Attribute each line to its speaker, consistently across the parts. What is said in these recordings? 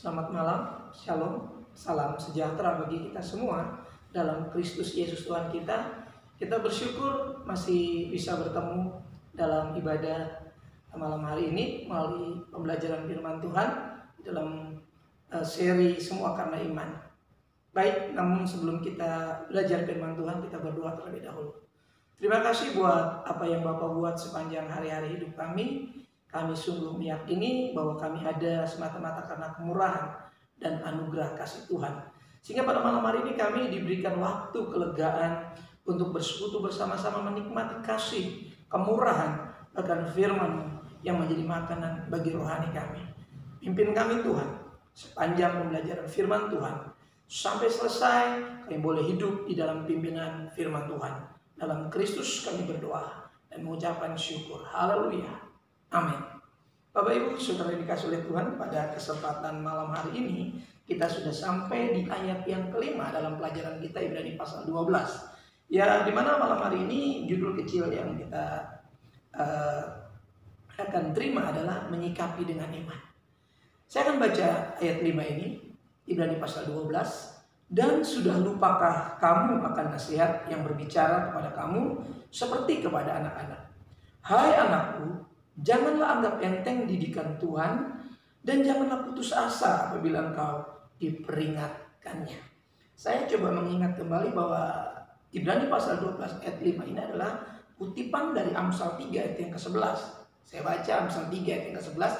Speaker 1: Selamat malam, shalom, salam sejahtera bagi kita semua dalam Kristus Yesus Tuhan kita. Kita bersyukur masih bisa bertemu dalam ibadah malam hari ini melalui pembelajaran firman Tuhan dalam seri Semua Karena Iman. Baik, namun sebelum kita belajar firman Tuhan, kita berdoa terlebih dahulu. Terima kasih buat apa yang Bapak buat sepanjang hari-hari hidup kami. Kami sungguh meyakini bahwa kami ada semata-mata karena kemurahan dan anugerah kasih Tuhan. Sehingga pada malam hari ini kami diberikan waktu kelegaan untuk bersekutu bersama-sama menikmati kasih, kemurahan, bahkan firman yang menjadi makanan bagi rohani kami. Pimpin kami Tuhan sepanjang pembelajaran firman Tuhan. Sampai selesai kami boleh hidup di dalam pimpinan firman Tuhan. Dalam Kristus kami berdoa dan mengucapkan syukur. Haleluya. Amin. Bapak Ibu saudara dikasih oleh Tuhan, pada kesempatan malam hari ini kita sudah sampai di ayat yang kelima dalam pelajaran kita Ibrani pasal 12. Ya, dimana malam hari ini judul kecil yang kita akan terima adalah menyikapi dengan iman. Saya akan baca ayat 5 ini, Ibrani pasal 12. Dan sudah lupakah kamu akan nasihat yang berbicara kepada kamu seperti kepada anak-anak? Hai anakku, janganlah anggap enteng didikan Tuhan, dan janganlah putus asa apabila engkau diperingatkannya. Saya coba mengingat kembali bahwa Ibrani pasal 12 ayat 5 ini adalah kutipan dari Amsal 3 ayat yang ke-11. Saya baca Amsal 3 ayat yang ke-11.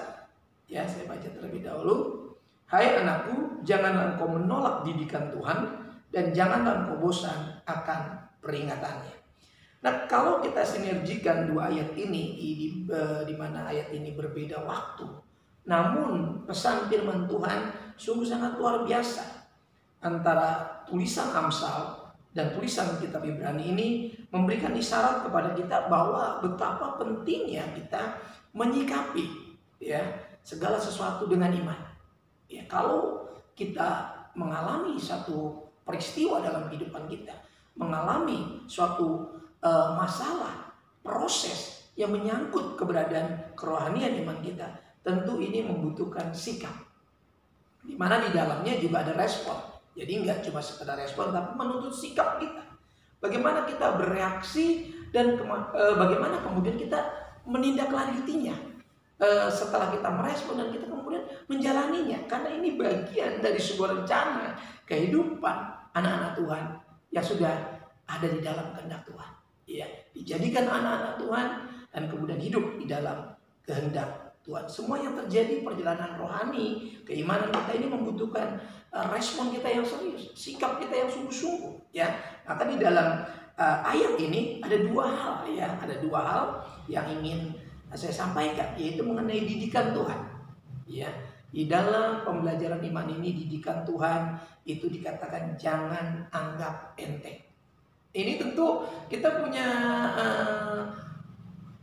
Speaker 1: Ya, saya baca terlebih dahulu. Hai anakku, janganlah engkau menolak didikan Tuhan, dan janganlah engkau bosan akan peringatannya. Nah, kalau kita sinergikan dua ayat ini, di mana ayat ini berbeda waktu, namun pesan firman Tuhan sungguh sangat luar biasa. Antara tulisan Amsal dan tulisan kitab Ibrani ini memberikan isyarat kepada kita bahwa betapa pentingnya kita menyikapi segala sesuatu dengan iman. Ya, kalau kita mengalami satu peristiwa dalam kehidupan kita, mengalami suatu masalah, proses yang menyangkut keberadaan kerohanian iman kita, tentu ini membutuhkan sikap, di mana di dalamnya juga ada respon. Jadi nggak cuma sekedar respon, tapi menuntut sikap kita. Bagaimana kita bereaksi dan bagaimana kemudian kita menindaklanjutinya setelah kita merespon dan kita kemudian menjalaninya. Karena ini bagian dari sebuah rencana kehidupan anak-anak Tuhan yang sudah ada di dalam kehendak Tuhan. Ya, dijadikan anak-anak Tuhan dan kemudian hidup di dalam kehendak Tuhan. Semua yang terjadi perjalanan rohani, keimanan kita ini membutuhkan respon kita yang serius, sikap kita yang sungguh-sungguh. Ya, maka di dalam ayat ini ada dua hal, ada dua hal yang ingin saya sampaikan, yaitu mengenai didikan Tuhan. Ya, di dalam pembelajaran iman ini, didikan Tuhan itu dikatakan jangan anggap enteng. Ini tentu kita punya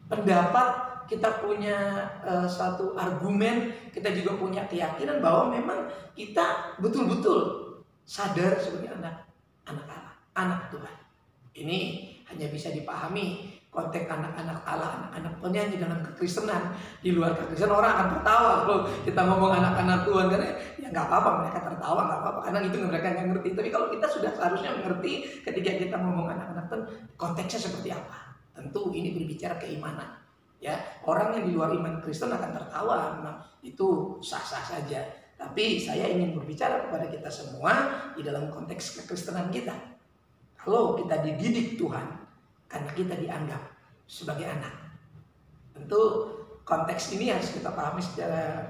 Speaker 1: pendapat, kita punya satu argumen, kita juga punya keyakinan bahwa memang kita betul-betul sadar sebagai anak Allah, anak Tuhan. Ini hanya bisa dipahami konteks anak-anak Allah, anak-anak penyanyi dalam kekristenan. Di luar kekristenan orang akan tertawa kalau kita ngomong anak-anak Tuhan, karena ya nggak apa-apa mereka tertawa, nggak apa-apa, karena itu mereka nggak ngerti. Tapi kalau kita sudah seharusnya mengerti ketika kita ngomong anak-anak Tuhan, konteksnya seperti apa. Tentu ini berbicara keimanan. Ya, orang yang di luar iman Kristen akan tertawa, memang itu sah-sah saja. Tapi saya ingin berbicara kepada kita semua di dalam konteks kekristenan kita. Kalau kita dididik Tuhan, karena kita dianggap sebagai anak. Tentu konteks ini harus kita pahami secara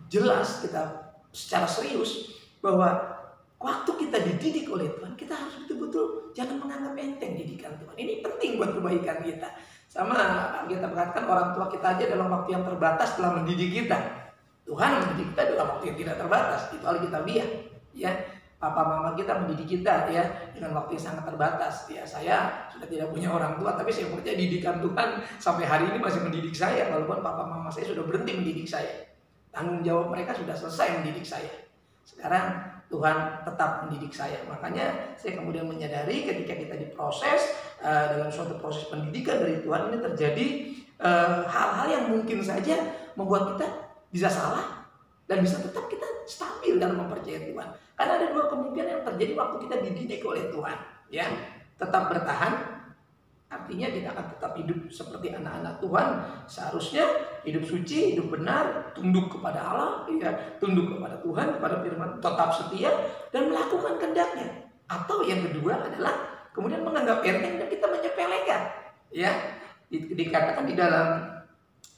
Speaker 1: jelas, kita secara serius, bahwa waktu kita dididik oleh Tuhan, kita harus betul-betul jangan menganggap enteng didikan Tuhan. Ini penting buat kebaikan kita. Sama kita perhatikan orang tua kita aja dalam waktu yang terbatas telah mendidik kita. Tuhan mendidik kita dalam waktu yang tidak terbatas, itu alkitabiah. Ya, papa mama kita mendidik kita dengan waktu yang sangat terbatas. Ya, saya sudah tidak punya orang tua, tapi saya percaya didikan Tuhan sampai hari ini masih mendidik saya, walaupun papa mama saya sudah berhenti mendidik saya. Tanggung jawab mereka sudah selesai mendidik saya. Sekarang Tuhan tetap mendidik saya. Makanya saya kemudian menyadari ketika kita diproses dalam suatu proses pendidikan dari Tuhan, ini terjadi hal-hal yang mungkin saja membuat kita bisa salah dan bisa tetap kita stabil dalam mempercayai Tuhan. Karena ada dua kemungkinan yang terjadi waktu kita dididik oleh Tuhan, ya. Tetap bertahan, artinya kita akan tetap hidup seperti anak-anak Tuhan. Seharusnya hidup suci, hidup benar, tunduk kepada Allah, ya, tunduk kepada Tuhan, kepada firman, tetap setia dan melakukan kehendaknya. Atau yang kedua adalah kemudian menganggap enteng dan kita menyepelekan, ya. Dikatakan di dalam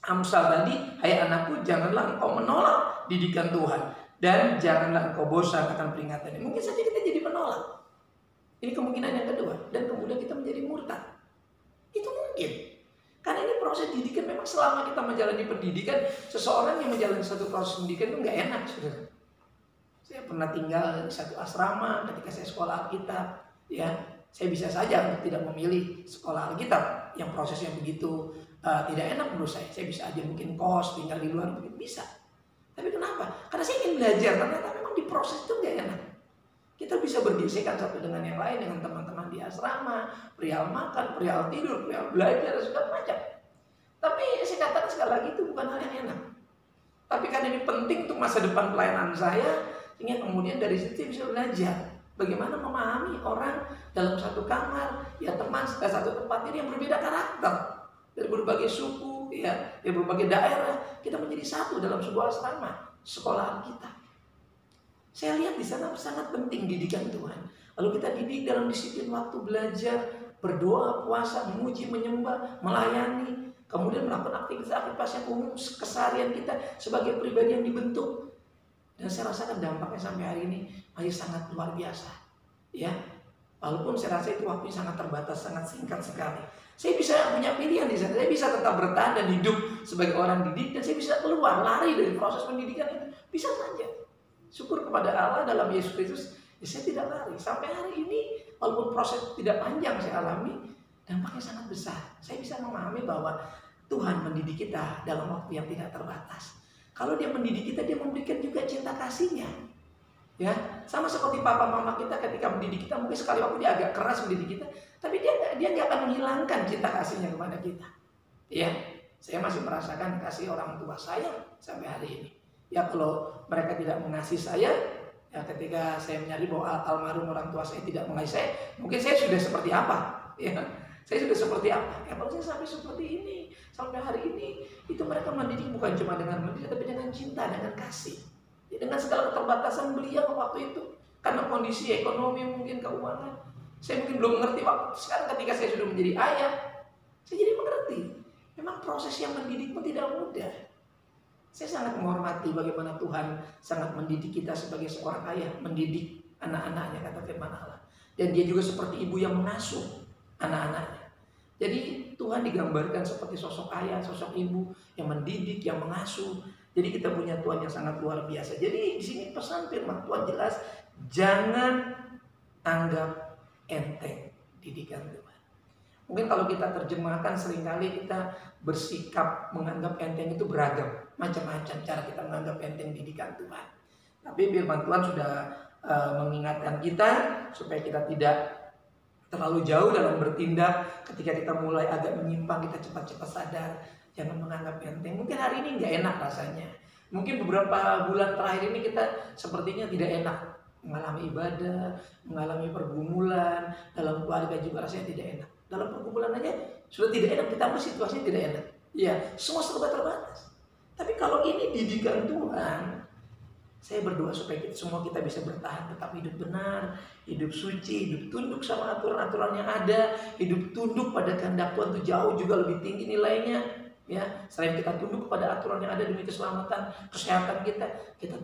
Speaker 1: Amsal tadi, hai anakku, janganlah engkau menolak didikan Tuhan dan janganlah engkau bosan akan peringatan. Mungkin saja kita jadi menolak. Ini kemungkinan yang kedua, dan kemudian kita menjadi murtad. Itu mungkin. Karena ini proses didikan, memang selama kita menjalani pendidikan, seseorang yang menjalani satu proses pendidikan itu nggak enak, saudara. Saya pernah tinggal di satu asrama ketika saya sekolah Alkitab, ya. Saya bisa saja tidak memilih sekolah Alkitab yang prosesnya begitu tidak enak menurut saya. Saya bisa aja mungkin kos, tinggal di luar, mungkin bisa. Tapi kenapa? Karena saya ingin belajar, ternyata memang di proses itu nggak enak. Kita bisa bergesekan satu dengan yang lain, dengan teman-teman di asrama, perihal makan, perihal tidur, perihal belajar, segala macam. Tapi saya katakan sekali lagi itu bukan hal yang enak. Tapi karena ini penting untuk masa depan pelayanan saya, sehingga kemudian dari situ saya bisa belajar bagaimana memahami orang dalam satu kamar, ya teman satu tempat ini yang berbeda karakter, dari berbagai suku, ya, dari berbagai daerah, kita menjadi satu dalam sebuah asrama, sekolahan kita. Saya lihat di sana sangat penting didikan Tuhan. Lalu kita didik dalam disiplin waktu belajar, berdoa, puasa, memuji, menyembah, melayani, kemudian melakukan aktivitas yang umum keseharian kita sebagai pribadi yang dibentuk. Dan saya rasakan dampaknya sampai hari ini masih sangat luar biasa, ya. Walaupun saya rasa itu waktunya sangat terbatas, sangat singkat sekali. Saya bisa punya pilihan di sana. Saya bisa tetap bertahan dan hidup sebagai orang didik, dan saya bisa keluar, lari dari proses pendidikan itu. Bisa saja. Syukur kepada Allah dalam Yesus Kristus, ya saya tidak lari. Sampai hari ini, walaupun proses tidak panjang saya alami, dampaknya sangat besar. Saya bisa memahami bahwa Tuhan mendidik kita dalam waktu yang tidak terbatas. Kalau dia mendidik kita, dia memberikan juga cinta kasihnya. Ya, sama seperti papa mama kita ketika mendidik kita, mungkin sekali waktu dia agak keras mendidik kita, tapi dia nggak akan menghilangkan cinta kasihnya kepada kita. Ya, saya masih merasakan kasih orang tua saya sampai hari ini. Ya, kalau mereka tidak mengasihi saya, ya ketika saya menyadari bahwa almarhum orang tua saya tidak mengasihi saya, mungkin saya sudah seperti apa? Ya, saya sudah seperti apa? Ya, kalau saya sampai seperti ini, sampai hari ini, itu mereka mendidik bukan cuma dengan mendidik, tapi dengan cinta, dengan kasih. Ya, dengan segala keterbatasan beliau waktu itu, karena kondisi ekonomi mungkin keuangan, saya mungkin belum mengerti waktu. Sekarang ketika saya sudah menjadi ayah, saya jadi mengerti. Memang proses yang mendidik pun tidak mudah. Saya sangat menghormati bagaimana Tuhan sangat mendidik kita sebagai seorang ayah, mendidik anak-anaknya, kata firman Allah. Dan dia juga seperti ibu yang mengasuh anak-anaknya. Jadi Tuhan digambarkan seperti sosok ayah, sosok ibu yang mendidik, yang mengasuh. Jadi kita punya Tuhan yang sangat luar biasa. Jadi di sini pesan firman Tuhan jelas, jangan anggap enteng didikan Tuhan. Mungkin kalau kita terjemahkan, seringkali kita bersikap menganggap enteng itu beragam, macam-macam cara kita menganggap enteng didikan Tuhan. Tapi firman Tuhan sudah mengingatkan kita supaya kita tidak terlalu jauh dalam bertindak. Ketika kita mulai agak menyimpang, kita cepat-cepat sadar, jangan menganggap enteng. Mungkin hari ini nggak enak rasanya. Mungkin beberapa bulan terakhir ini kita sepertinya tidak enak, mengalami ibadah, mengalami pergumulan, dalam keluarga juga rasanya tidak enak. Dalam pergumulan aja sudah tidak enak, ditambah situasinya tidak enak. Ya, semua serba terbatas. Tapi kalau ini didikan Tuhan, saya berdoa supaya semua kita bisa bertahan, tetap hidup benar, hidup suci, hidup tunduk sama aturan-aturan yang ada, hidup tunduk pada kehendak Tuhan itu jauh juga lebih tinggi nilainya. Ya, selain kita tunduk pada aturan yang ada demi keselamatan, kesehatan kita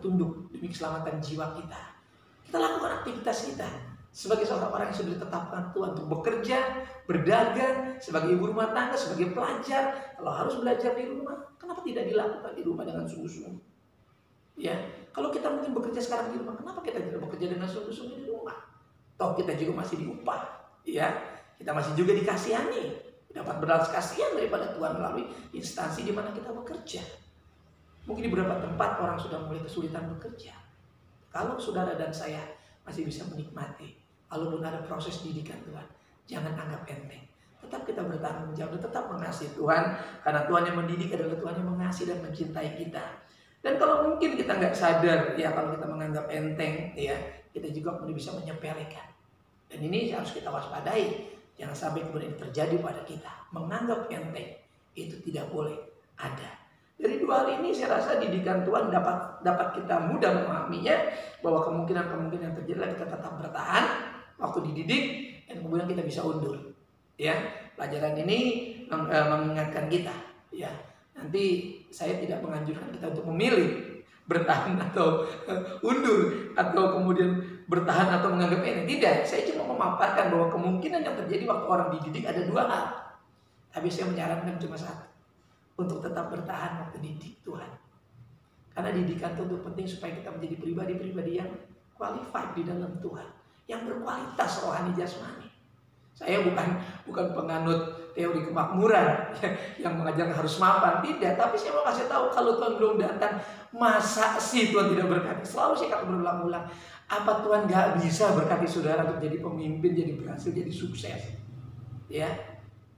Speaker 1: tunduk demi keselamatan jiwa kita. Kita lakukan aktivitas kita sebagai seorang orang yang sudah ditetapkan Tuhan untuk bekerja, berdagang, sebagai ibu rumah tangga, sebagai pelajar. Kalau harus belajar di rumah, kenapa tidak dilakukan di rumah dengan sungguh-sungguh? Ya, kalau kita mungkin bekerja sekarang di rumah, kenapa kita tidak bekerja dengan sungguh-sungguh di rumah? Toh kita juga masih diupah, ya, kita masih juga dikasihani, dapat belas kasihan daripada Tuhan melalui instansi di mana kita bekerja. Mungkin di beberapa tempat orang sudah mulai kesulitan bekerja. Kalau saudara dan saya masih bisa menikmati, walaupun ada proses didikan Tuhan, jangan anggap enteng. Tetap kita bertanggung jawab, tetap mengasihi Tuhan, karena Tuhan yang mendidik adalah Tuhan yang mengasihi dan mencintai kita. Dan kalau mungkin kita nggak sadar, ya kalau kita menganggap enteng, ya kita juga kemudian bisa menyepelekan. Dan ini harus kita waspadai. Jangan sampai kemudian terjadi pada kita. Menganggap enteng itu tidak boleh ada. Dari dua hal ini saya rasa didikan Tuhan dapat kita mudah memahaminya, bahwa kemungkinan yang terjadi kita tetap bertahan waktu dididik, dan kemudian kita bisa undur. Ya, pelajaran ini mengingatkan kita. Ya, nanti saya tidak menganjurkan kita untuk memilih bertahan atau undur, atau kemudian bertahan atau menganggap ini. Tidak, saya cuma memaparkan bahwa kemungkinan yang terjadi waktu orang dididik ada dua hal. Tapi saya menyarankan cuma satu, untuk tetap bertahan waktu didik Tuhan. Karena didikan itu penting supaya kita menjadi pribadi-pribadi yang qualified di dalam Tuhan, yang berkualitas rohani jasmani. Saya bukan penganut teori kemakmuran yang mengajarkan harus mapan, tidak. Tapi saya mau kasih tahu, kalau Tuhan belum datang, masa sih Tuhan tidak berkati? Selalu saya kata berulang-ulang, apa Tuhan gak bisa berkati saudara untuk jadi pemimpin, jadi berhasil, jadi sukses? Ya,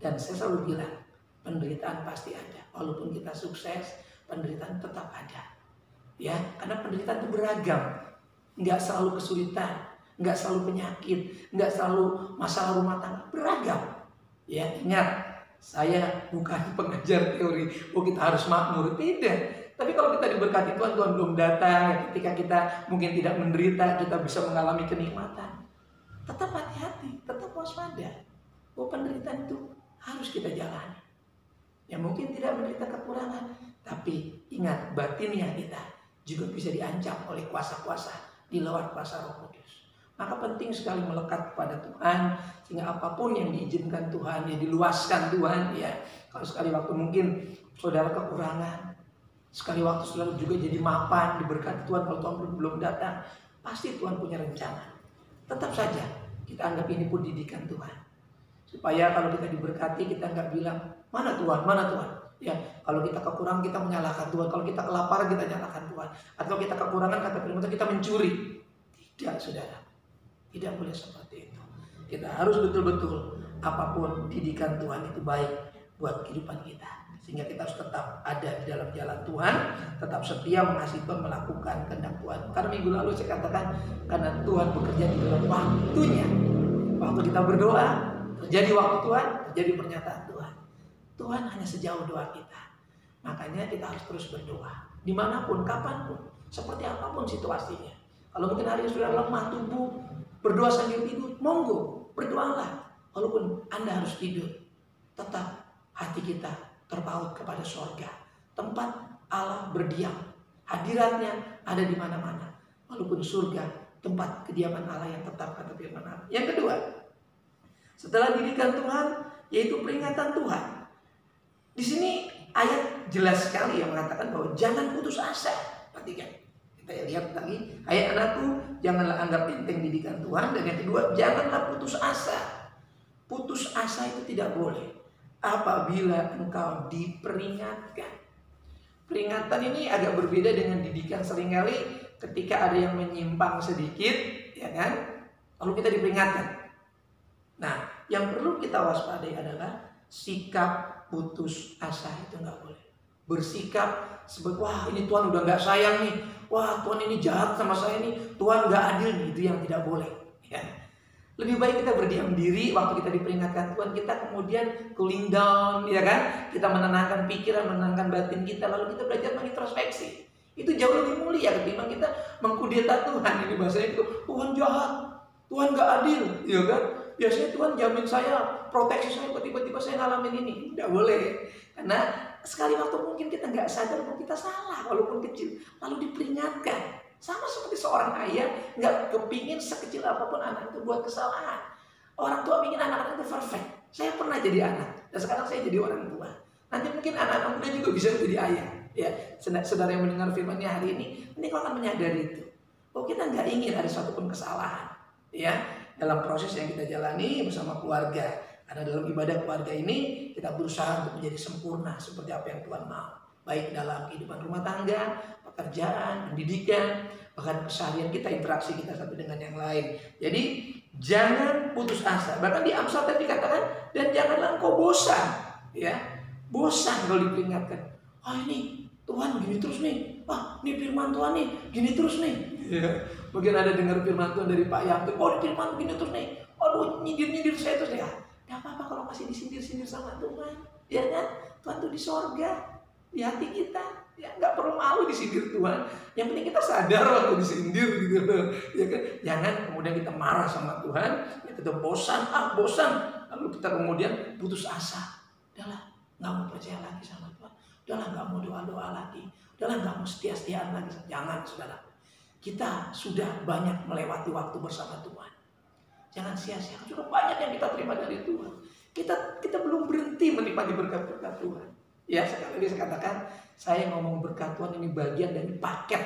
Speaker 1: dan saya selalu bilang, penderitaan pasti ada. Walaupun kita sukses, penderitaan tetap ada. Ya, karena penderitaan itu beragam, nggak selalu kesulitan, nggak selalu penyakit, nggak selalu masalah rumah tangga, beragam. Ya, ingat, saya bukan pengajar teori, kita harus makmur, tidak. Tapi kalau kita diberkati Tuhan, Tuhan belum datang, ketika kita mungkin tidak menderita, kita bisa mengalami kenikmatan. Tetap hati-hati, tetap waspada. Bahwa penderitaan itu harus kita jalani. Ya mungkin tidak menderita kekurangan, tapi ingat, batinnya kita juga bisa diancam oleh kuasa-kuasa di luar kuasa Roh Kudus. Maka penting sekali melekat kepada Tuhan, sehingga apapun yang diizinkan Tuhan, ya diluaskan Tuhan. Ya, kalau sekali waktu mungkin saudara kekurangan, sekali waktu saudara juga jadi mapan, diberkati Tuhan. Kalau Tuhan belum datang, pasti Tuhan punya rencana. Tetap saja kita anggap ini pun didikan Tuhan, supaya kalau kita diberkati, kita nggak bilang, mana Tuhan, mana Tuhan. Ya, kalau kita kekurangan, kita menyalahkan Tuhan. Kalau kita kelaparan, kita menyalahkan Tuhan. Atau kita kekurangan, kata firman Tuhan, kita mencuri. Tidak, saudara. Tidak boleh seperti itu. Kita harus betul-betul, apapun didikan Tuhan itu baik buat kehidupan kita. Sehingga kita harus tetap ada di dalam jalan Tuhan, tetap setia mengasihi Tuhan, melakukan kehendak Tuhan. Karena minggu lalu saya katakan, karena Tuhan bekerja di dalam waktunya. Waktu kita berdoa, terjadi waktu Tuhan, terjadi pernyataan Tuhan. Tuhan hanya sejauh doa kita. Makanya kita harus terus berdoa. Dimanapun, kapanpun, seperti apapun situasinya. Kalau mungkin hari ini sudah lemah tubuh, berdoa sambil tidur, monggo, berdoalah. Walaupun Anda harus tidur, tetap hati kita terpaut kepada sorga. Tempat Allah berdiam. Hadiratnya ada di mana-mana. Walaupun surga, tempat kediaman Allah yang tetap, kata firman Allah. Yang kedua, setelah didikan Tuhan, yaitu peringatan Tuhan. Di sini ayat jelas sekali yang mengatakan bahwa jangan putus asa. Perhatikan, kita lihat lagi, ayat anakku, janganlah anggap enteng didikan Tuhan. Dan yang kedua, janganlah putus asa. Putus asa itu tidak boleh apabila engkau diperingatkan. Peringatan ini agak berbeda dengan didikan. Seringkali ketika ada yang menyimpang sedikit, ya kan, lalu kita diperingatkan. Nah, yang perlu kita waspadai adalah sikap putus asa itu nggak boleh. Bersikap sebagai, wah ini Tuhan udah nggak sayang nih, wah Tuhan ini jahat sama saya nih, Tuhan nggak adil, gitu yang tidak boleh. Ya. Lebih baik kita berdiam diri waktu kita diperingatkan Tuhan, kita kemudian cooling down, ya kan? Kita menenangkan pikiran, menenangkan batin kita, lalu kita belajar mengintrospeksi. Itu jauh lebih mulia ketimbang kita mengkudeta Tuhan. Ini bahasanya itu, Tuhan jahat, Tuhan nggak adil, ya kan? Biasanya Tuhan jamin saya, proteksi saya, tiba-tiba saya ngalamin ini. Tidak boleh. Karena sekali waktu mungkin kita nggak sadar bahwa kita salah, walaupun kecil. Lalu diperingatkan. Sama seperti seorang ayah nggak kepingin sekecil apapun anak itu buat kesalahan. Orang tua ingin anak-anak itu perfect. Saya pernah jadi anak, dan sekarang saya jadi orang tua. Nanti mungkin anak-anak muda juga bisa jadi ayah. Ya, saudara yang mendengar firman-Nya hari ini kau akan menyadari itu. Oh, kita nggak ingin ada satupun kesalahan. Ya, dalam proses yang kita jalani bersama keluarga. Karena dalam ibadah keluarga ini kita berusaha untuk menjadi sempurna seperti apa yang Tuhan mau. Baik dalam kehidupan rumah tangga, pekerjaan, pendidikan, bahkan keseharian kita, interaksi kita satu dengan yang lain. Jadi jangan putus asa. Bahkan di Amsal tadi dikatakan, dan janganlah engkau bosan. Ya, bosan kalau diperingatkan. Oh ini Tuhan gini terus nih. Ini firman Tuhan nih, gini terus nih. Ya. Mungkin ada dengar firman Tuhan dari Pak Yanto, firman gini terus nih. Aduh, nyindir saya terus ya. Gak apa-apa kalau masih disindir-sindir sama Tuhan. Ya kan? Tuhan tuh di sorga, di hati kita. Ya nggak perlu malu disindir Tuhan. Yang penting kita sadar waktu disindir gitu loh. Ya kan? Jangan kemudian kita marah sama Tuhan, kita bosan, lalu kita kemudian putus asa. Udahlah, nggak mau percaya lagi sama Tuhan. Udahlah, nggak mau doa-doa lagi. Udahlah, nggak mau setia-setiaan lagi. Jangan, saudara. Kita sudah banyak melewati waktu bersama Tuhan. Jangan sia-sia. Sudah banyak yang kita terima dari Tuhan. Kita belum berhenti menikmati berkat-berkat Tuhan. Ya, sekali lagi saya katakan, saya ngomong berkat Tuhan ini bagian dari paket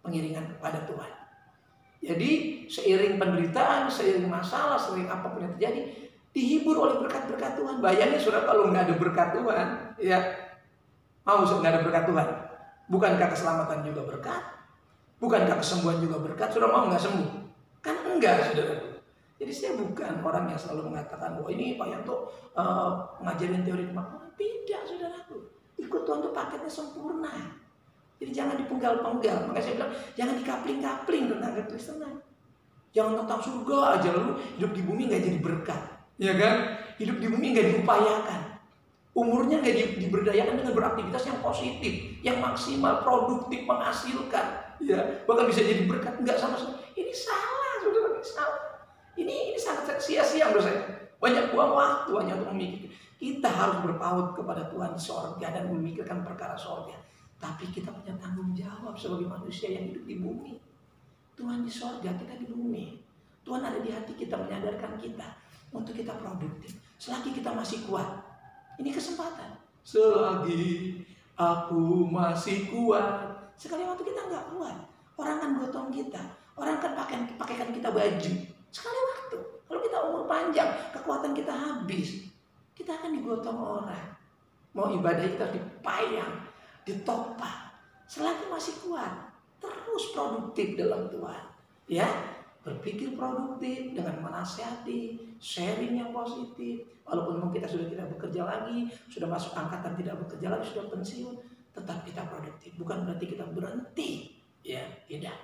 Speaker 1: pengiringan kepada Tuhan. Jadi seiring penderitaan, seiring masalah, seiring apapun yang terjadi, dihibur oleh berkat-berkat Tuhan. Bayangin saudara kalau nggak ada berkat Tuhan, ya mau nggak ada berkat Tuhan? Bukankah keselamatan juga berkat? Bukankah kesembuhan juga berkat? Saudara mau nggak sembuh? Kan enggak, saudara. Jadi saya bukan orang yang selalu mengatakan bahwa ini Pak Yanto ngajarin teori kemakmuran. Tidak, saudaraku. Ikut Tuhan itu paketnya sempurna. Jadi jangan dipenggal-penggal. Makanya saya bilang jangan dikapling-kapling tentang kekristenan. Jangan tentang surga aja lalu hidup di bumi nggak jadi berkat, ya kan? Hidup di bumi nggak diupayakan. Umurnya nggak diberdayakan dengan beraktivitas yang positif, yang maksimal, produktif, menghasilkan, ya bahkan bisa jadi berkat. Nggak sama sekali. Ini salah, saudara. Ini salah. Ini sangat sia-sia menurut saya. Banyak buang waktu hanya untuk memikirkan. Kita harus berpaut kepada Tuhan di sorga dan memikirkan perkara sorga. Tapi kita punya tanggung jawab sebagai manusia yang hidup di bumi. Tuhan di sorga, kita di bumi. Tuhan ada di hati kita, menyadarkan kita untuk kita produktif. Selagi kita masih kuat, ini kesempatan. Selagi aku masih kuat. Sekali waktu kita nggak kuat, orang kan gotong kita, orang kan pakaikan kita baju. Sekali waktu, kalau kita umur panjang, kekuatan kita habis, kita akan digotong orang. Mau ibadah kita dipayang, ditopang. Selagi masih kuat, terus produktif dalam Tuhan. Ya, berpikir produktif dengan menasihati, sharing yang positif. Walaupun mungkin kita sudah tidak bekerja lagi, sudah masuk angkatan tidak bekerja lagi, sudah pensiun, tetap kita produktif. Bukan berarti kita berhenti, ya tidak.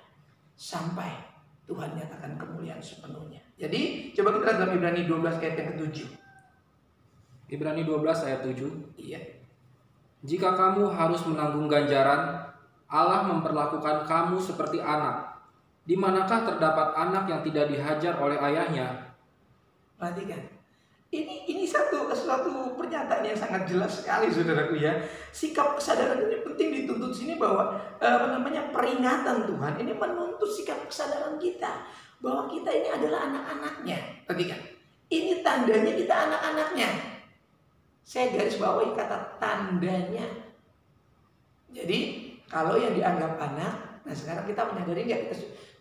Speaker 1: Sampai Tuhan nyatakan kemuliaan sepenuhnya. Jadi coba kita lihat dalam Ibrani 12 ayat yang ke-7.
Speaker 2: Ibrani 12 ayat 7.
Speaker 1: Iya.
Speaker 2: Jika kamu harus menanggung ganjaran, Allah memperlakukan kamu seperti anak. Di manakah terdapat anak yang tidak dihajar oleh ayahnya?
Speaker 1: Perhatikan. Ini satu pernyataan yang sangat jelas sekali, saudaraku ya. Sikap kesadaran ini penting dituntut sini bahwa peringatan Tuhan ini menuntut sikap kesadaran kita bahwa kita ini adalah anak-anaknya. Perhatikan. Ini tandanya kita anak-anaknya. Saya garis bawahi kata tandanya. Jadi kalau yang dianggap anak, nah sekarang kita menyadari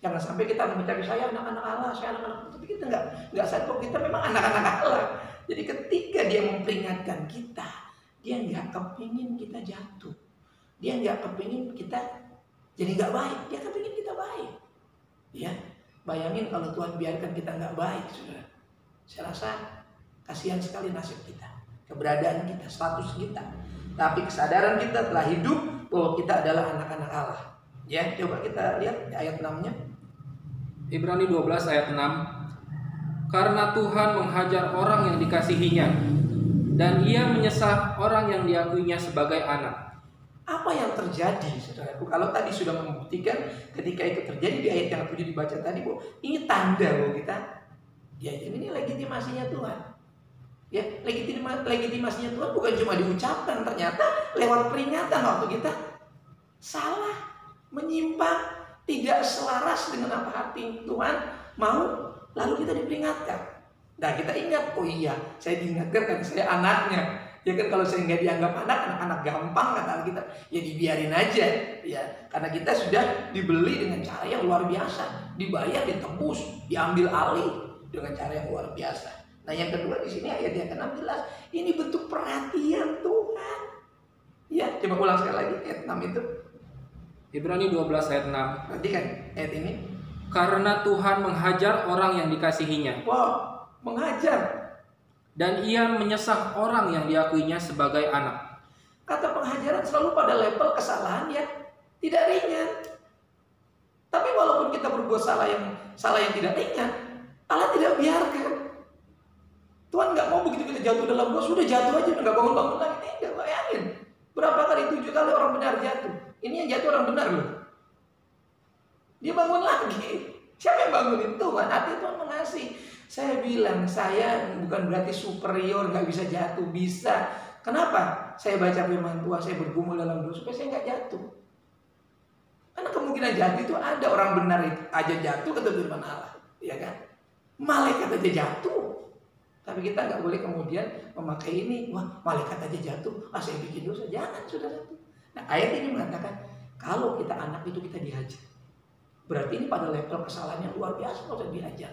Speaker 1: jangan sampai kita mencari saya anak-anak Allah, saya anak-anak, tapi kita nggak sadar kita memang anak-anak Allah. Jadi ketika dia memperingatkan kita, dia nggak kepingin kita jatuh, dia nggak kepingin kita jadi nggak baik, dia kepingin kita baik. Ya, bayangin kalau Tuhan biarkan kita nggak baik, saudara. Saya rasa kasihan sekali nasib kita, keberadaan kita, status kita. Tapi kesadaran kita telah hidup bahwa kita adalah anak-anak Allah. Ya, coba kita lihat ayat 6-nya.
Speaker 2: Ibrani 12 ayat 6. Karena Tuhan menghajar orang yang dikasihinya, dan ia menyesah orang yang diakuinya sebagai anak.
Speaker 1: Apa yang terjadi, saudaraku? Kalau tadi sudah membuktikan ketika itu terjadi di ayat yang 7 dibaca tadi, bahwa ini tanda bahwa kita, ya ini legitimasinya Tuhan. Ya, legitimasinya Tuhan bukan cuma diucapkan, ternyata lewat peringatan waktu kita salah, menyimpang, tidak selaras dengan apa hati Tuhan mau, lalu kita diperingatkan. Nah kita ingat, oh iya saya diingatkan kan saya anaknya. Ya kan kalau saya nggak dianggap anak gampang kata kita, ya dibiarin aja. Ya karena kita sudah dibeli dengan cara yang luar biasa, dibayar, ditebus, diambil alih dengan cara yang luar biasa. Nah yang kedua di sini ayat yang ke-16, ini bentuk perhatian Tuhan. Ya coba ulang sekali lagi ayat 6 itu.
Speaker 2: Ibrani 12 ayat 6.
Speaker 1: Perhatikan ayat ini.
Speaker 2: Karena Tuhan menghajar orang yang dikasihinya.
Speaker 1: Wow, menghajar.
Speaker 2: Dan ia menyesah orang yang diakuinya sebagai anak.
Speaker 1: Kata penghajaran selalu pada level kesalahan ya Tidak ringan. Tapi walaupun kita berbuat salah yang tidak ringan, Allah tidak biarkan. Tuhan nggak mau begitu kita jatuh dalam dosa, sudah jatuh aja, udah nggak bangun-bangun lagi. Tidak, bayangin. Berapa kali, 7 kali orang benar jatuh. Ini yang jatuh orang benar loh. Dia bangun lagi. Siapa yang bangunin? Tuhan. Hati Tuhan mengasihi. Saya bilang, saya bukan berarti superior, nggak bisa jatuh, bisa. Kenapa? Saya baca firman Tuhan, saya bergumul dalam dosa supaya saya nggak jatuh. Karena kemungkinan jatuh itu ada, orang benar itu aja jatuh kata firman Allah, ya kan? Malaikat aja jatuh. Tapi kita nggak boleh kemudian memakai ini, wah malaikat aja jatuh, saya bikin dosa. Jangan, saudara. Nah, ayat ini mengatakan kalau kita anak itu kita dihajar. Berarti ini pada level kesalahan yang luar biasa kalau saya dihajar.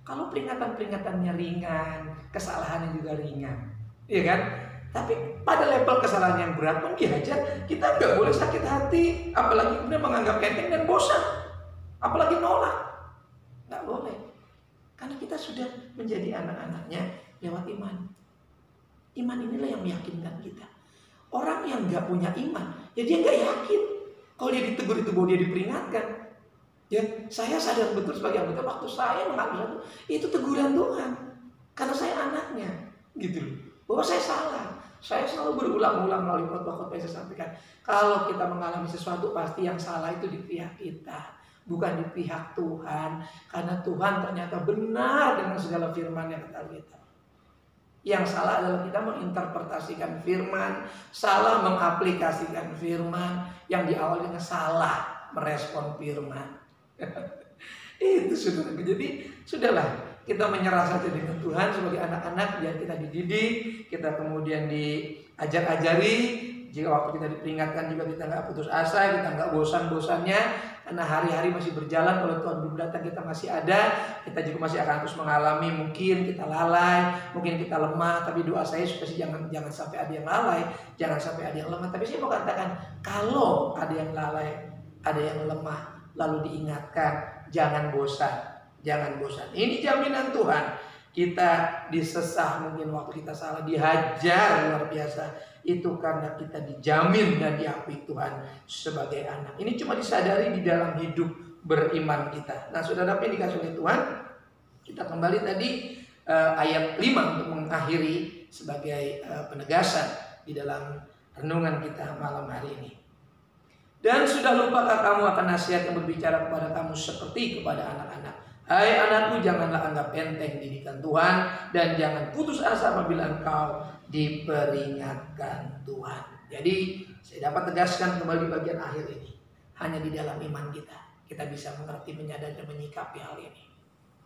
Speaker 1: Kalau peringatan-peringatannya ringan, kesalahannya juga ringan, ya kan? Tapi pada level kesalahan yang berat pun dihajar, kita nggak boleh sakit hati, apalagi kemudian menganggap enteng dan bosan, apalagi nolak, nggak boleh. Karena kita sudah menjadi anak-anaknya lewat iman. Iman inilah yang meyakinkan kita. Orang yang nggak punya iman, ya dia nggak yakin. Kalau dia ditegur itu bahwa dia diperingatkan. Ya, saya sadar betul sebagai anggota waktu saya mengalami itu teguran Tuhan. Karena saya anaknya, gitu loh. Bahwa saya salah. Saya selalu berulang-ulang melalui khotbah-khotbah yang saya sampaikan. Kalau kita mengalami sesuatu, pasti yang salah itu di pihak kita, bukan di pihak Tuhan. Karena Tuhan ternyata benar dengan segala firman yang kata kita. Yang salah adalah kita menginterpretasikan firman, salah mengaplikasikan firman, yang di awalnya salah merespon firman. Itu saudara. Jadi sudahlah, kita menyerah saja dengan Tuhan sebagai anak-anak, biar kita dididik, kita kemudian diajar-ajari. Jika waktu kita diperingatkan juga kita nggak putus asa, kita nggak bosan-bosannya, karena hari-hari masih berjalan. Kalau Tuhan belum datang, kita masih ada, kita juga masih akan terus mengalami. Mungkin kita lalai, mungkin kita lemah, tapi doa saya supaya jangan sampai ada yang lalai, jangan sampai ada yang lemah. Tapi saya mau katakan, kalau ada yang lalai, ada yang lemah, lalu diingatkan, jangan bosan. Jangan bosan. Ini jaminan Tuhan. Kita disesah mungkin waktu kita salah, dihajar luar biasa. Itu karena kita dijamin dan diakui Tuhan sebagai anak. Ini cuma disadari di dalam hidup beriman kita. Nah, saudara, apa yang dikasih oleh Tuhan? Kita kembali tadi ayat 5 untuk mengakhiri sebagai penegasan di dalam renungan kita malam hari ini. Dan sudah lupakah kamu akan nasihat yang berbicara kepada kamu seperti kepada anak-anak? Hai anakku, janganlah anggap enteng didikan Tuhan, dan jangan putus asa apabila engkau diperingatkan Tuhan. Jadi saya dapat tegaskan kembali bagian akhir ini. Hanya di dalam iman kita bisa mengerti, menyadari, dan menyikapi hal ini.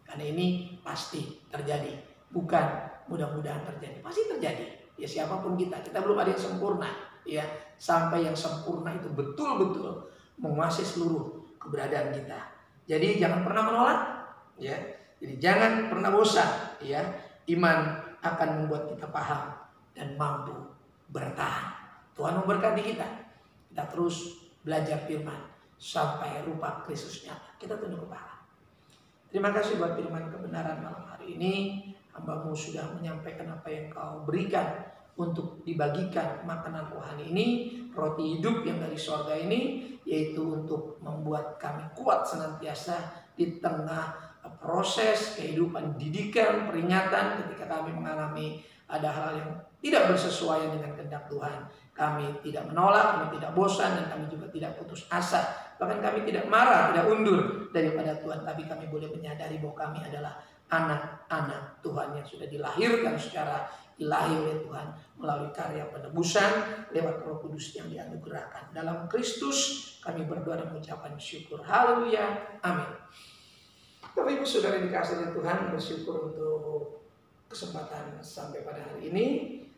Speaker 1: Karena ini pasti terjadi, bukan mudah-mudahan terjadi, pasti terjadi. Ya siapapun kita belum ada yang sempurna. Ya, sampai yang sempurna itu betul-betul menguasai seluruh keberadaan kita. Jadi jangan pernah menolak. Ya, jadi jangan pernah bosan. Ya, iman akan membuat kita paham dan mampu bertahan. Tuhan memberkati kita. Kita terus belajar firman sampai rupa Kristus nyata. Kita tunduk kepala. Terima kasih buat firman kebenaran malam hari ini. Hamba-Mu sudah menyampaikan apa yang Kau berikan untuk dibagikan makanan rohani ini, roti hidup yang dari sorga ini, yaitu untuk membuat kami kuat senantiasa di tengah proses kehidupan, didikan, peringatan ketika kami mengalami ada hal yang tidak bersesuaian dengan kehendak Tuhan. Kami tidak menolak, kami tidak bosan, dan kami juga tidak putus asa. Bahkan kami tidak marah, tidak undur daripada Tuhan. Tapi kami boleh menyadari bahwa kami adalah anak-anak Tuhan yang sudah dilahirkan secara ilahi oleh Tuhan melalui karya penebusan lewat Roh Kudus yang dianugerahkan. Dalam Kristus kami berdoa dan mengucapkan syukur. Haleluya. Amin. Bapak Ibu Saudara dikasihi Tuhan, bersyukur untuk kesempatan sampai pada hari ini.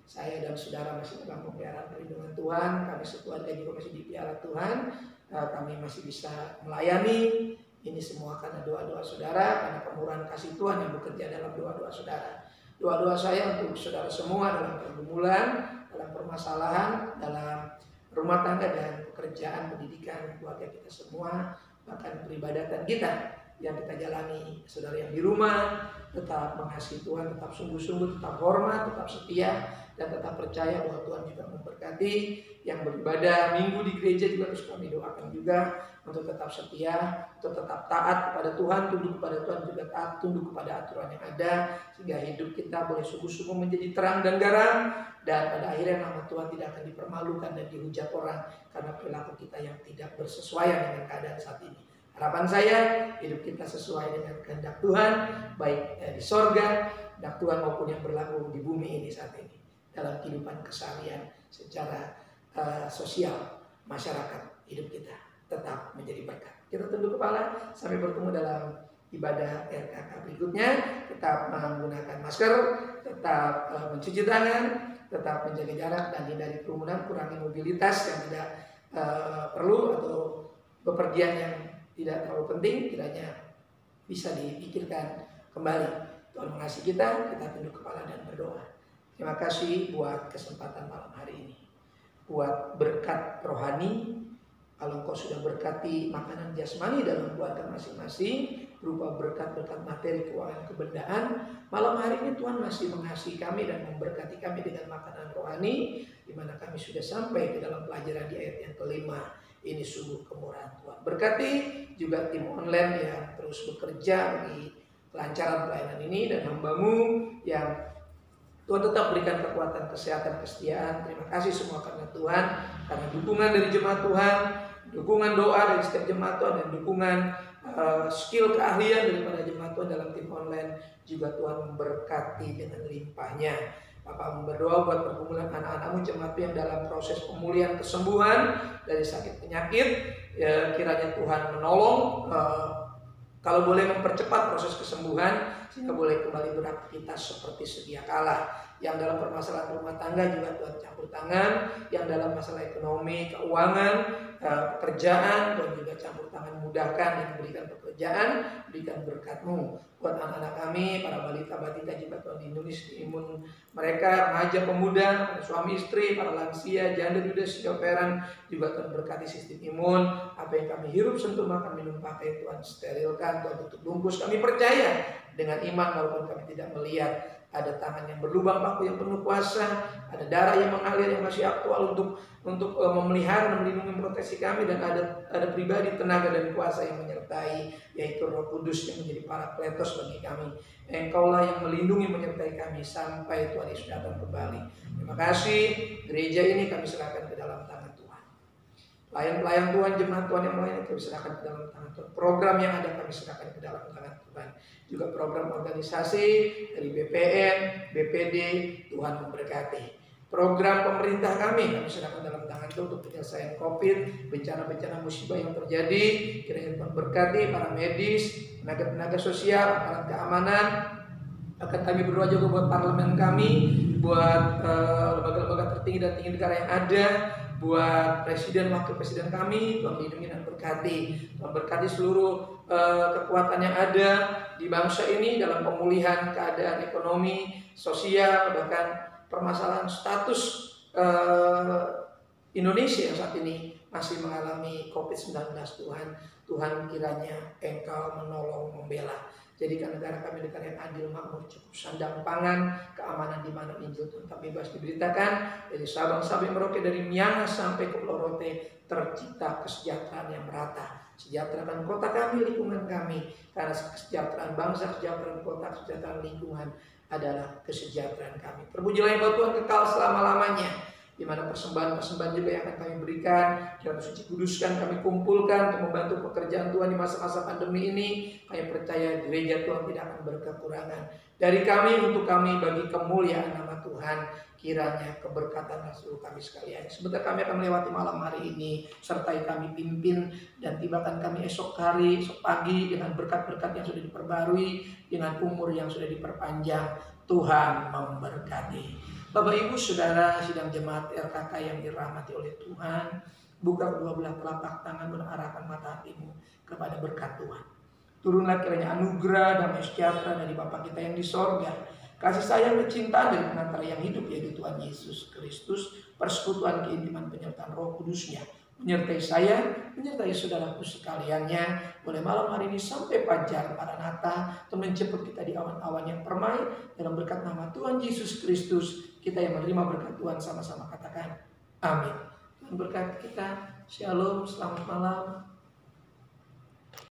Speaker 1: Saya dan saudara masih dalam pemeliharaan perlindungan Tuhan. Kami sekeluarga juga masih dipiara Tuhan. Kami masih bisa melayani. Ini semua karena doa-doa saudara, karena kemurahan kasih Tuhan yang bekerja dalam doa-doa saudara. Doa-doa saya untuk saudara semua dalam pergumulan, dalam permasalahan, dalam rumah tangga dan pekerjaan, pendidikan, keluarga kita semua, bahkan peribadatan kita yang kita jalani. Saudara yang di rumah tetap mengasihi Tuhan, tetap sungguh-sungguh, tetap hormat, tetap setia, dan tetap percaya bahwa Tuhan juga memberkati. Yang beribadah minggu di gereja juga terus kami doakan juga untuk tetap setia, untuk tetap taat kepada Tuhan, tunduk kepada Tuhan, juga taat tunduk kepada aturan yang ada, sehingga hidup kita boleh sungguh-sungguh menjadi terang dan garam, dan pada akhirnya nama Tuhan tidak akan dipermalukan dan dihujat orang karena perilaku kita yang tidak bersesuaian dengan keadaan saat ini. Harapan saya hidup kita sesuai dengan kehendak Tuhan, baik di sorga, kehendak Tuhan maupun yang berlaku di bumi ini saat ini, dalam kehidupan keseharian secara sosial masyarakat hidup kita tetap menjadi berkat. Kita tunduk kepala sampai bertemu dalam ibadah RKK berikutnya. Tetap menggunakan masker, tetap mencuci tangan, tetap menjaga jarak dan hindari kerumunan, kurangi mobilitas yang tidak perlu atau bepergian yang tidak terlalu penting, kiranya bisa dipikirkan kembali. Tuhan mengasihi kita tunduk kepala dan berdoa. Terima kasih buat kesempatan malam hari ini, buat berkat rohani. Kalau engkau sudah berkati makanan jasmani dalam keluarga masing-masing, berupa berkat-berkat materi, keuangan, kebendaan, malam hari ini Tuhan masih mengasihi kami dan memberkati kami dengan makanan rohani, di mana kami sudah sampai ke dalam pelajaran di ayat yang kelima. Ini sungguh kemurahan Tuhan. Berkati juga tim online yang terus bekerja bagi kelancaran pelayanan ini, dan hamba-Mu yang Tuhan tetap berikan kekuatan, kesehatan, kesetiaan. Terima kasih semua karena Tuhan, karena dukungan dari jemaat Tuhan, dukungan doa dari setiap jemaat Tuhan, dan dukungan skill keahlian daripada jemaat Tuhan dalam tim online, juga Tuhan memberkati dengan limpahnya. Bapak berdoa buat pergumulan anak-anak-Mu, jemaat yang dalam proses pemulihan kesembuhan dari sakit penyakit, ya, kiranya Tuhan menolong, kalau boleh mempercepat proses kesembuhan, sehingga boleh kembali beraktivitas seperti sedia kala. Yang dalam permasalahan rumah tangga juga Tuhan campur tangan. Yang dalam masalah ekonomi, keuangan, pekerjaan, Tuhan juga campur tangan, mudahkan dan berikan pekerjaan, berikan berkat-Mu. Buat anak-anak kami, para balita-balita juga Tuhan lindungi imun mereka, remaja, pemuda, suami istri, para lansia, janda, duda, sioperan, juga Tuhan berkati sistem imun. Apa yang kami hirup, sentuh, makan, minum, pakai, Tuhan sterilkan, Tuhan tutup bungkus. Kami percaya dengan iman walaupun kami tidak melihat. Ada tangan yang berlubang paku yang penuh kuasa, ada darah yang mengalir yang masih aktual untuk memelihara dan melindungi proteksi kami, dan ada pribadi, tenaga dan kuasa yang menyertai, yaitu Roh Kudus yang menjadi parakletos bagi kami. Engkaulah yang melindungi menyertai kami sampai Tuhan Yesus datang kembali. Terima kasih. Gereja ini kami serahkan ke dalam tangan Tuhan. Pelayan-pelayan Tuhan, jemaat Tuhan yang lain kami serahkan ke dalam tangan Tuhan. Program yang ada kami serahkan ke dalam tangan Tuhan. Juga program organisasi dari BPN, BPD, Tuhan memberkati. Program pemerintah kami serahkan dalam tangan Tuhan untuk penyelesaian COVID, bencana-bencana musibah yang terjadi. Kiranya Tuhan berkati para medis, tenaga-tenaga sosial, aparat keamanan. Akan kami berdoa juga buat parlemen kami, buat lembaga-lembaga tertinggi dan tinggi negara yang ada, buat presiden, wakil presiden kami. Tuhan lindungi dan berkati. Tuhan berkati seluruh kekuatan yang ada di bangsa ini dalam pemulihan keadaan ekonomi, sosial, bahkan permasalahan status Indonesia yang saat ini masih mengalami COVID-19. Tuhan kiranya Engkau menolong, membela. Jadikan negara kami negara yang adil, makmur, cukup sandang pangan, keamanan di mana Injil Tuhan tak bebas diberitakan. Dari Sabang sampai Merauke, dari Miangas sampai ke Pulau Rote, tercipta kesejahteraan yang merata. Sejahterakan kota kami, lingkungan kami, karena kesejahteraan bangsa, kesejahteraan kota, kesejahteraan lingkungan adalah kesejahteraan kami. Terpujilah Engkau Tuhan kekal selama-lamanya, di mana persembahan-persembahan juga yang akan kami berikan, kiranya suci kuduskan, kami kumpulkan untuk membantu pekerjaan Tuhan di masa-masa pandemi ini. Kami percaya gereja Tuhan tidak akan berkekurangan. Dari kami untuk kami, bagi kemuliaan nama Tuhan, kiranya keberkatan seluruh kami sekalian. Sebentar kami akan melewati malam hari ini, sertai kami pimpin dan tibakan kami esok hari, esok pagi dengan berkat-berkat yang sudah diperbarui, dengan umur yang sudah diperpanjang. Tuhan memberkati. Bapak Ibu Saudara sidang jemaat RKK yang dirahmati oleh Tuhan, buka kedua belah telapak tangan, mengarahkan mata hatimu kepada berkat Tuhan. Turunlah kiranya anugerah damai sejahtera dari Bapa kita yang di sorga, kasih sayang kecintaan dari pengantar yang hidup yaitu Tuhan Yesus Kristus, persekutuan keintiman penyertaan Roh Kudusnya menyertai saya, menyertai saudaraku sekaliannya, mulai malam hari ini sampai fajar Maranatha, Tuhan menjemput kita di awan-awan yang permai dalam berkat nama Tuhan Yesus Kristus. Kita yang menerima berkat Tuhan sama-sama katakan amin. Tuhan berkati kita. Shalom, selamat malam.